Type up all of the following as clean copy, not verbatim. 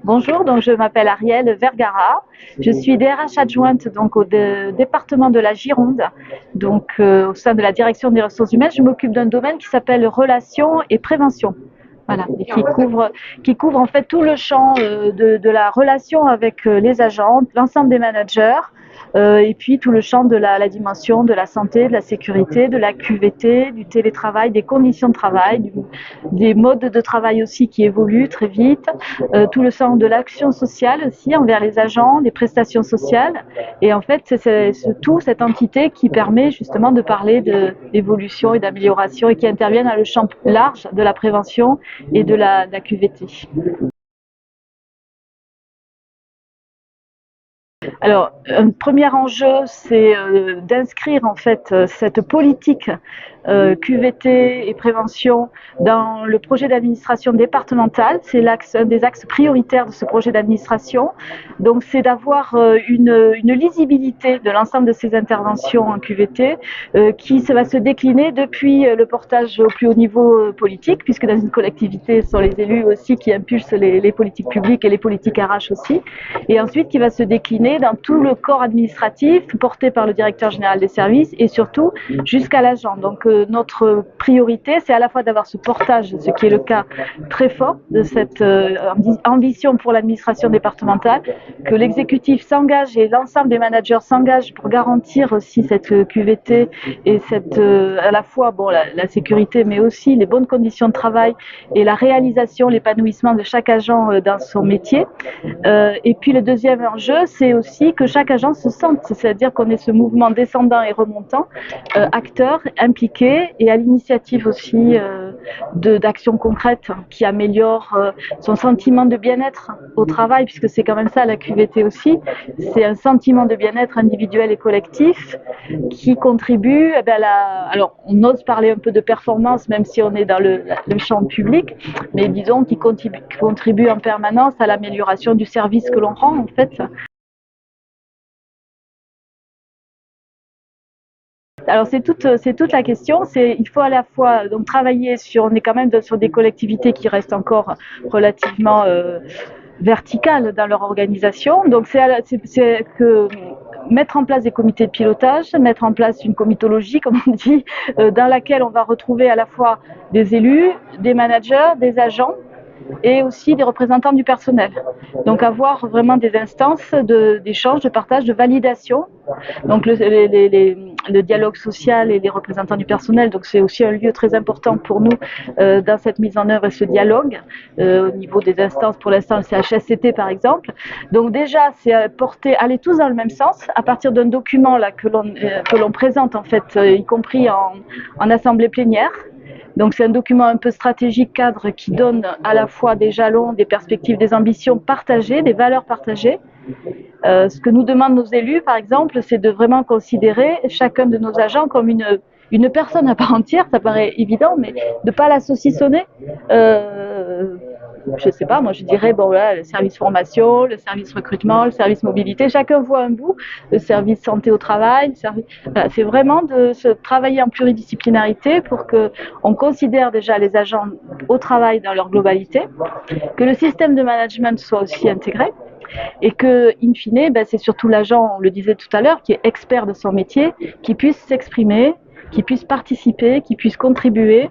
Bonjour, donc je m'appelle Arielle Vergara. Je suis DRH adjointe donc au département de la Gironde, donc au sein de la direction des ressources humaines. Je m'occupe d'un domaine qui s'appelle relations et prévention. Voilà, et qui couvre en fait tout le champ de la relation avec les agents, l'ensemble des managers, et puis tout le champ de la dimension de la santé, de la sécurité, de la QVT, du télétravail, des conditions de travail, des modes de travail aussi qui évoluent très vite, tout le champ de l'action sociale aussi envers les agents, des prestations sociales. Et en fait, c'est tout cette entité qui permet justement de parler d'évolution et d'amélioration et qui intervient dans le champ large de la prévention et de la QVT. Alors, un premier enjeu, c'est d'inscrire en fait cette politique QVT et prévention dans le projet d'administration départementale. C'est un des axes prioritaires de ce projet d'administration. Donc, c'est d'avoir une lisibilité de l'ensemble de ces interventions en QVT qui va se décliner depuis le portage au plus haut niveau politique, puisque dans une collectivité, ce sont les élus aussi qui impulsent les politiques publiques et les politiques RH aussi, et ensuite qui va se décliner dans tout le corps administratif porté par le directeur général des services et surtout jusqu'à l'agent. Donc notre priorité, c'est à la fois d'avoir ce portage, ce qui est le cas très fort de cette ambition pour l'administration départementale, que l'exécutif s'engage et l'ensemble des managers s'engagent pour garantir aussi cette QVT et cette à la fois la sécurité, mais aussi les bonnes conditions de travail et la réalisation, l'épanouissement de chaque agent dans son métier. Et puis le deuxième enjeu, c'est aussi que chaque agent se sente, c'est-à-dire qu'on ait ce mouvement descendant et remontant, acteur, impliqué et à l'initiative aussi d'actions concrètes qui améliorent son sentiment de bien-être au travail, puisque c'est quand même ça la QVT aussi, c'est un sentiment de bien-être individuel et collectif qui contribue alors on ose parler un peu de performance même si on est dans le champ public, mais disons qui contribue en permanence à l'amélioration du service que l'on rend en fait. Alors c'est toute la question. Il faut à la fois donc travailler on est quand même sur des collectivités qui restent encore relativement verticales dans leur organisation. Donc c'est que mettre en place des comités de pilotage, mettre en place une comitologie, comme on dit, dans laquelle on va retrouver à la fois des élus, des managers, des agents et aussi des représentants du personnel. Donc avoir vraiment des instances d'échange, de partage, de validation. Donc le dialogue social et les représentants du personnel, donc c'est aussi un lieu très important pour nous dans cette mise en œuvre et ce dialogue au niveau des instances, pour l'instant le CHSCT par exemple. Donc déjà c'est aller tous dans le même sens à partir d'un document là que l'on présente en fait, y compris en assemblée plénière. Donc c'est un document un peu stratégique cadre qui donne à la fois des jalons, des perspectives, des ambitions partagées, des valeurs partagées. Ce que nous demandent nos élus, par exemple, c'est de vraiment considérer chacun de nos agents comme une personne à part entière. Ça paraît évident, mais de ne pas la saucissonner. Je sais pas, moi je dirais, le service formation, le service recrutement, le service mobilité, chacun voit un bout, le service santé au travail, voilà, c'est vraiment de se travailler en pluridisciplinarité pour qu'on considère déjà les agents au travail dans leur globalité, que le système de management soit aussi intégré, et que, in fine, c'est surtout l'agent, on le disait tout à l'heure, qui est expert de son métier, qui puisse s'exprimer, qui puisse participer, qui puisse contribuer,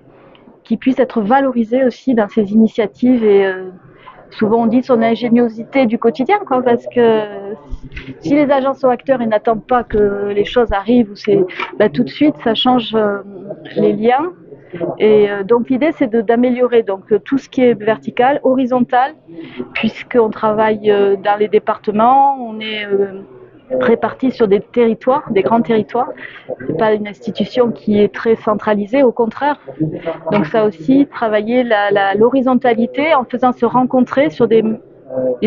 qui puisse être valorisé aussi dans ses initiatives et souvent on dit son ingéniosité du quotidien, quoi, parce que si les agents sont acteurs et n'attendent pas que les choses arrivent, tout de suite ça change les liens. Et donc l'idée c'est d'améliorer donc tout ce qui est vertical, horizontal, puisqu'on travaille dans les départements, on est répartis sur des territoires, des grands territoires. C'est pas une institution qui est très centralisée, au contraire. Donc ça aussi, travailler l'horizontalité en faisant se rencontrer sur des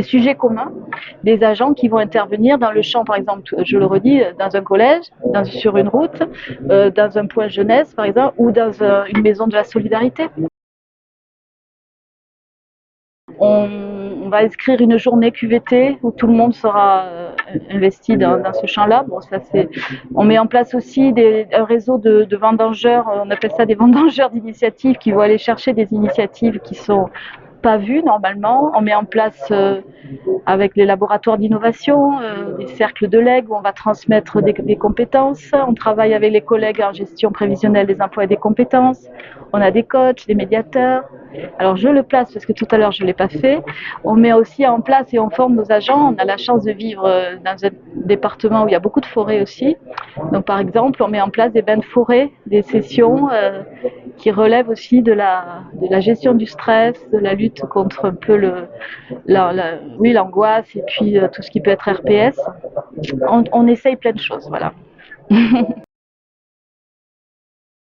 sujets communs, des agents qui vont intervenir dans le champ, par exemple, je le redis, dans un collège, sur une route, dans un point jeunesse, par exemple, ou dans une maison de la solidarité. On va inscrire une journée QVT où tout le monde sera investi dans ce champ-là. On met en place aussi un réseau de vendangeurs, on appelle ça des vendangeurs d'initiatives qui vont aller chercher des initiatives qui sont pas vu normalement. On met en place avec les laboratoires d'innovation, des cercles de legs où on va transmettre des compétences. On travaille avec les collègues en gestion prévisionnelle des emplois et des compétences. On a des coachs, des médiateurs. Alors je le place parce que tout à l'heure je ne l'ai pas fait. On met aussi en place et on forme nos agents. On a la chance de vivre dans un département où il y a beaucoup de forêts aussi. Donc par exemple, on met en place des bains de forêt, des sessions qui relèvent aussi de la gestion du stress, de la lutte contre un peu oui, l'angoisse et puis tout ce qui peut être RPS. On essaye plein de choses, voilà.